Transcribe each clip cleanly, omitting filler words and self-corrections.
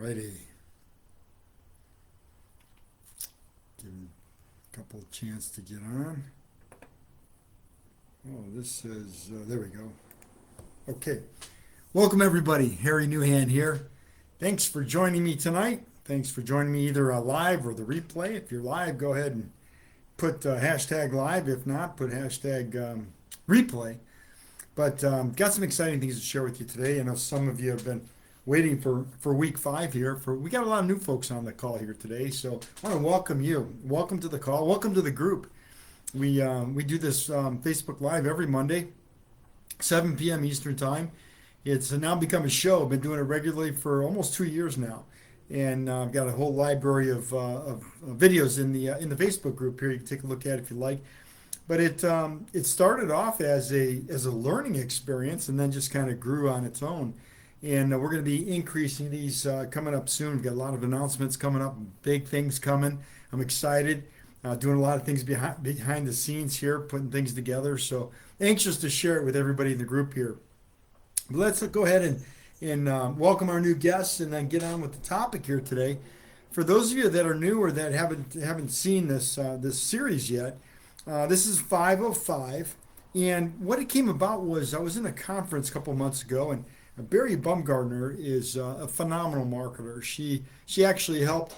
Righty. Give him a couple of chance to get on. Oh, this says, there we go. Okay. Welcome, everybody. Harry Newhand here. Thanks for joining me tonight. Thanks for joining me either live or the replay. If you're live, go ahead and put hashtag live. If not, put hashtag replay. But got some exciting things to share with you today. I know some of you have been waiting for week 5 here. We got a lot of new folks on the call here today, so I want to welcome you. Welcome to the call. Welcome to the group. We do this Facebook Live every Monday, 7 p.m. Eastern Time. It's now become a show. I've been doing it regularly for almost 2 years now, and I've got a whole library of videos in the Facebook group here. You can take a look at it if you like. But it started off as a learning experience, and then just kind of grew on its own. And we're going to be increasing these coming up soon. We've got a lot of announcements coming up, big things coming. I'm excited, doing a lot of things behind the scenes here, putting things together. So anxious to share it with everybody in the group here. But let's go ahead and welcome our new guests, and then get on with the topic here today. For those of you that are new or that haven't seen this series yet, this is 505. And what it came about was I was in a conference a couple months ago, and Barry Bumgardner is a phenomenal marketer. She actually helped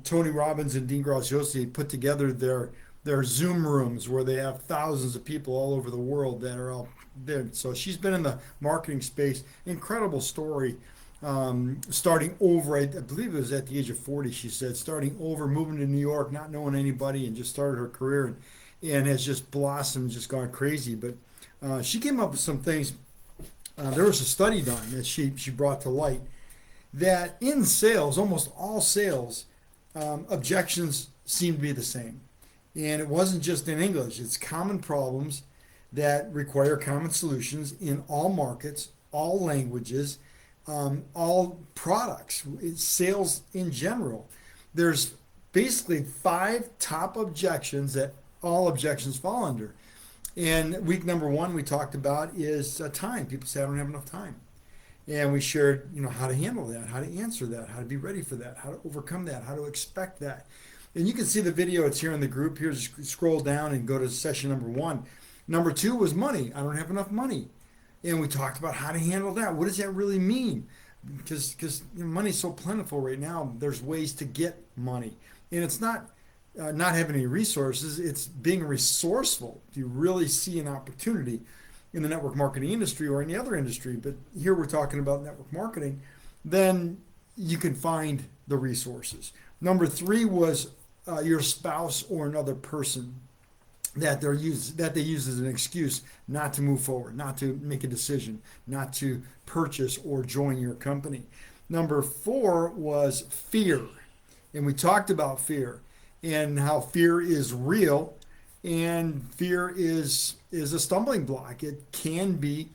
Tony Robbins and Dean Graziosi put together their Zoom rooms where they have thousands of people all over the world that are all there. So she's been in the marketing space. Incredible story. Starting over, I believe it was at the age of 40, she said, starting over, moving to New York, not knowing anybody, and just started her career and has just blossomed, just gone crazy. But she came up with some things. There was a study done that she brought to light that in sales, almost all sales, objections seem to be the same. And it wasn't just in English. It's common problems that require common solutions in all markets, all languages, all products, it's sales in general. There's basically 5 top objections that all objections fall under. And week number 1 we talked about is time. People say I don't have enough time. And we shared, how to handle that, how to answer that, how to be ready for that, how to overcome that, how to expect that. And you can see the video, it's here in the group. Here, just scroll down and go to session number 1. Number 2 was money. I don't have enough money. And we talked about how to handle that. What does that really mean? Because money's so plentiful right now, there's ways to get money. And it's not having any resources, it's being resourceful. If you really see an opportunity in the network marketing industry or any other industry, but here we're talking about network marketing, then you can find the resources. Number 3 was your spouse or another person that they use as an excuse not to move forward, not to make a decision, not to purchase or join your company. Number 4 was fear. And we talked about fear and how fear is real, and fear is a stumbling block. It can be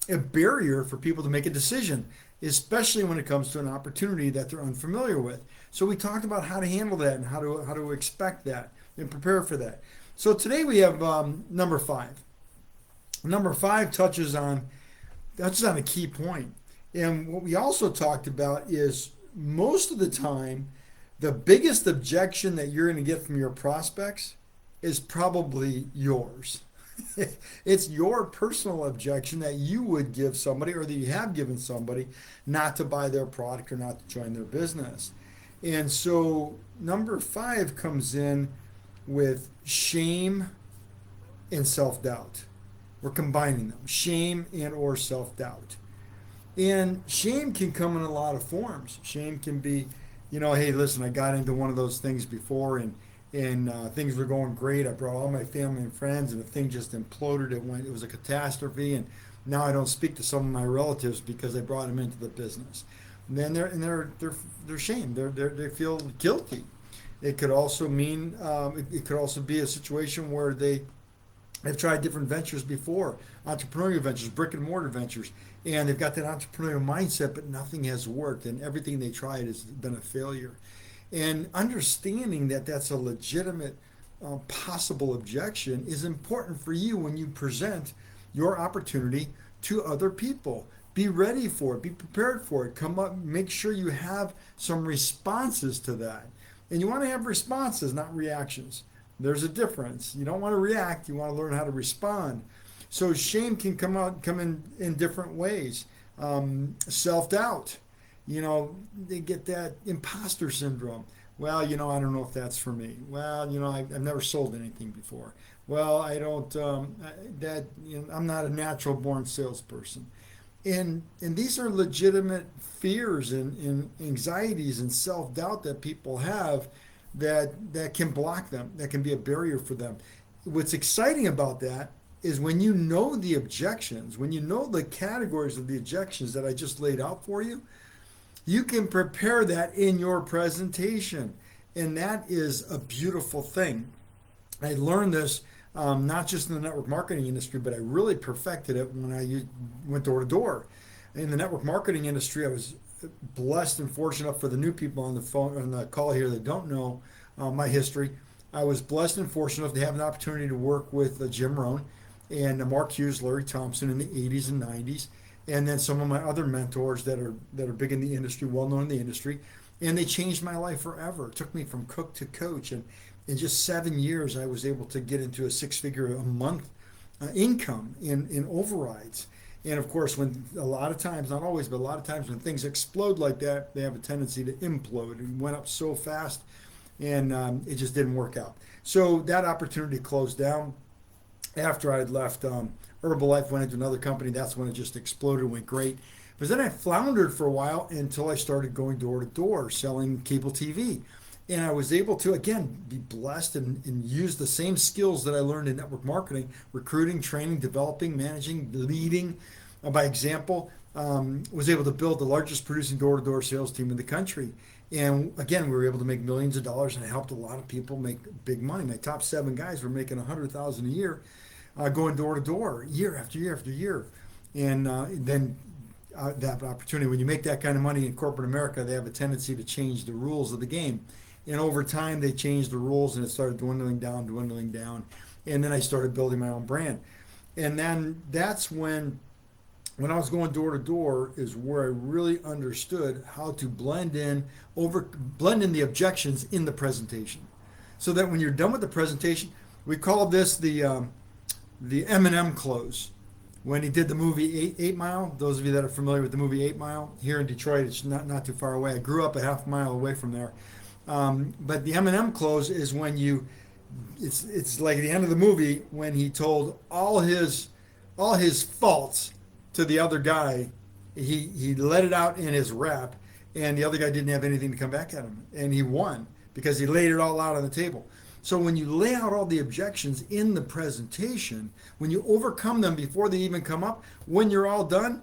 a barrier for people to make a decision, especially when it comes to an opportunity that they're unfamiliar with. So we talked about how to handle that and how to expect that and prepare for that. So today we have number 5. Number 5 touches on a key point. And what we also talked about is most of the time, the biggest objection that you're going to get from your prospects is probably yours. It's your personal objection that you would give somebody, or that you have given somebody, not to buy their product or not to join their business. And so number 5 comes in with shame and self-doubt. We're combining them, shame and or self-doubt. And shame can come in a lot of forms. Shame can be, hey, listen, I got into one of those things before, and things were going great. I brought all my family and friends, and the thing just imploded. It was a catastrophe, and now I don't speak to some of my relatives because I brought them into the business. And then they're shamed. They feel guilty. It could also mean it could also be a situation where they have tried different ventures before, entrepreneurial ventures, brick and mortar ventures, and they've got that entrepreneurial mindset, but nothing has worked, and everything they tried has been a failure. And understanding that that's a legitimate possible objection is important for you when you present your opportunity to other people. Be ready for it. Be prepared for it. Come up, make sure you have some responses to that. And you want to have responses, not reactions. There's a difference. You don't want to react. You want to learn how to respond. So shame can come in different ways. Self-doubt. They get that imposter syndrome. Well, I don't know if that's for me. Well, I've never sold anything before. Well, I don't. I'm not a natural born salesperson. And these are legitimate fears and anxieties and self-doubt that people have that can block them, that can be a barrier for them. What's exciting about that is when you know the objections, when you know the categories of the objections that I just laid out for you, you can prepare that in your presentation. And that is a beautiful thing. I learned this not just in the network marketing industry, but I really perfected it when I went door to door. In the network marketing industry, I was blessed and fortunate. For the new people on the phone on the call here that don't know my history, I was blessed and fortunate to have an opportunity to work with Jim Rohn and Mark Hughes, Larry Thompson in the 80s and 90s, and then some of my other mentors that are big in the industry, well known in the industry, and they changed my life forever. It took me from cook to coach, and in just 7 years, I was able to get into a six-figure a month income in overrides. And of course, when a lot of times, not always, but a lot of times when things explode like that, they have a tendency to implode. It went up so fast, and it just didn't work out. So that opportunity closed down after I had left Herbalife, went into another company. That's when it just exploded, went great. But then I floundered for a while until I started going door to door selling cable TV. And I was able to, again, be blessed and use the same skills that I learned in network marketing, recruiting, training, developing, managing, leading by example. Was able to build the largest producing door-to-door sales team in the country. And again, we were able to make millions of dollars, and I helped a lot of people make big money. My top 7 guys were making $100,000 a year going door to door, year after year after year. And then that opportunity, when you make that kind of money in corporate America, they have a tendency to change the rules of the game. And over time, they changed the rules, and it started dwindling down. And then I started building my own brand. And then that's when I was going door to door is where I really understood how to blend in the objections in the presentation. So that when you're done with the presentation, we call this the M&M close. When he did the movie 8 Mile, those of you that are familiar with the movie 8 Mile, here in Detroit, it's not too far away. I grew up a half mile away from there. But the M&M close is when it's like the end of the movie when he told all his faults to the other guy. He let it out in his rap, and the other guy didn't have anything to come back at him, and he won because he laid it all out on the table. So when you lay out all the objections in the presentation, when you overcome them before they even come up, when you're all done,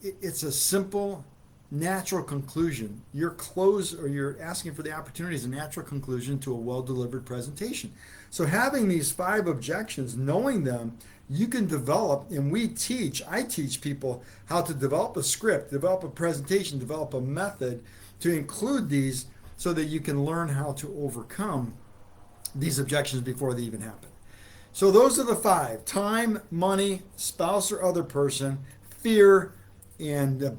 it's a simple, natural conclusion. Your close, or you're asking for the opportunity, is a natural conclusion to a well-delivered presentation. So having these 5 objections, knowing them, you can develop, and I teach people how to develop a script, develop a presentation, develop a method to include these so that you can learn how to overcome these objections before they even happen. So those are the 5: time, money, spouse or other person, fear, and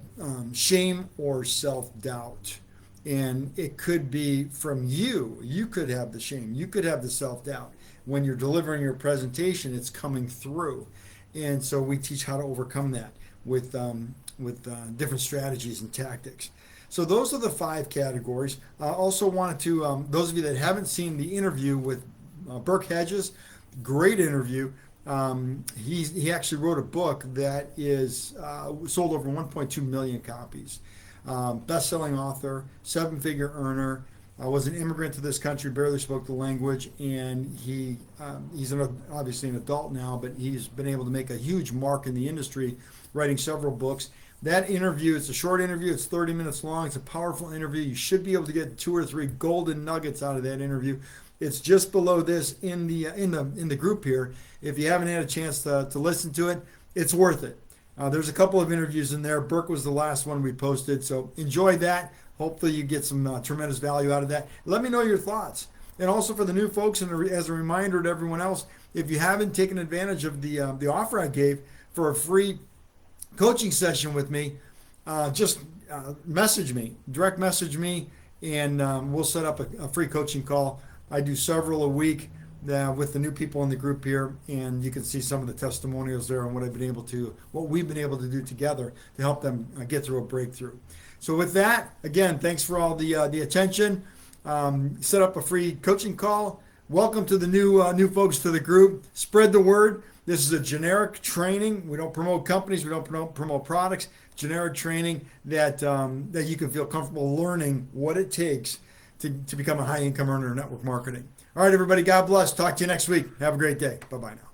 shame or self-doubt. And it could be from you. You could have the shame. You could have the self-doubt. When you're delivering your presentation, it's coming through. And so we teach how to overcome that with different strategies and tactics. So those are the 5 categories. I also wanted to, those of you that haven't seen the interview with Burke Hedges, great interview. He actually wrote a book that is sold over 1.2 million copies. Best-selling author, 7-figure earner, was an immigrant to this country, barely spoke the language, and he's obviously an adult now, but he's been able to make a huge mark in the industry, writing several books. That interview, it's a short interview, it's 30 minutes long, it's a powerful interview. You should be able to get 2 or 3 golden nuggets out of that interview. It's just below this in the group here. If you haven't had a chance to listen to it, it's worth it. There's a couple of interviews in there. Burke was the last one we posted, so enjoy that. Hopefully you get some tremendous value out of that. Let me know your thoughts. And also for the new folks, and as a reminder to everyone else, if you haven't taken advantage of the offer I gave for a free coaching session with me, just message me, direct message me, and we'll set up a free coaching call. I do several a week with the new people in the group here, and you can see some of the testimonials there on what we've been able to do together to help them get through a breakthrough. So with that, again, thanks for all the attention. Set up a free coaching call. Welcome to the new folks to the group. Spread the word. This is a generic training. We don't promote companies. We don't promote products. Generic training that you can feel comfortable learning what it takes to become a high income earner in network marketing. All right, everybody. God bless. Talk to you next week. Have a great day. Bye-bye now.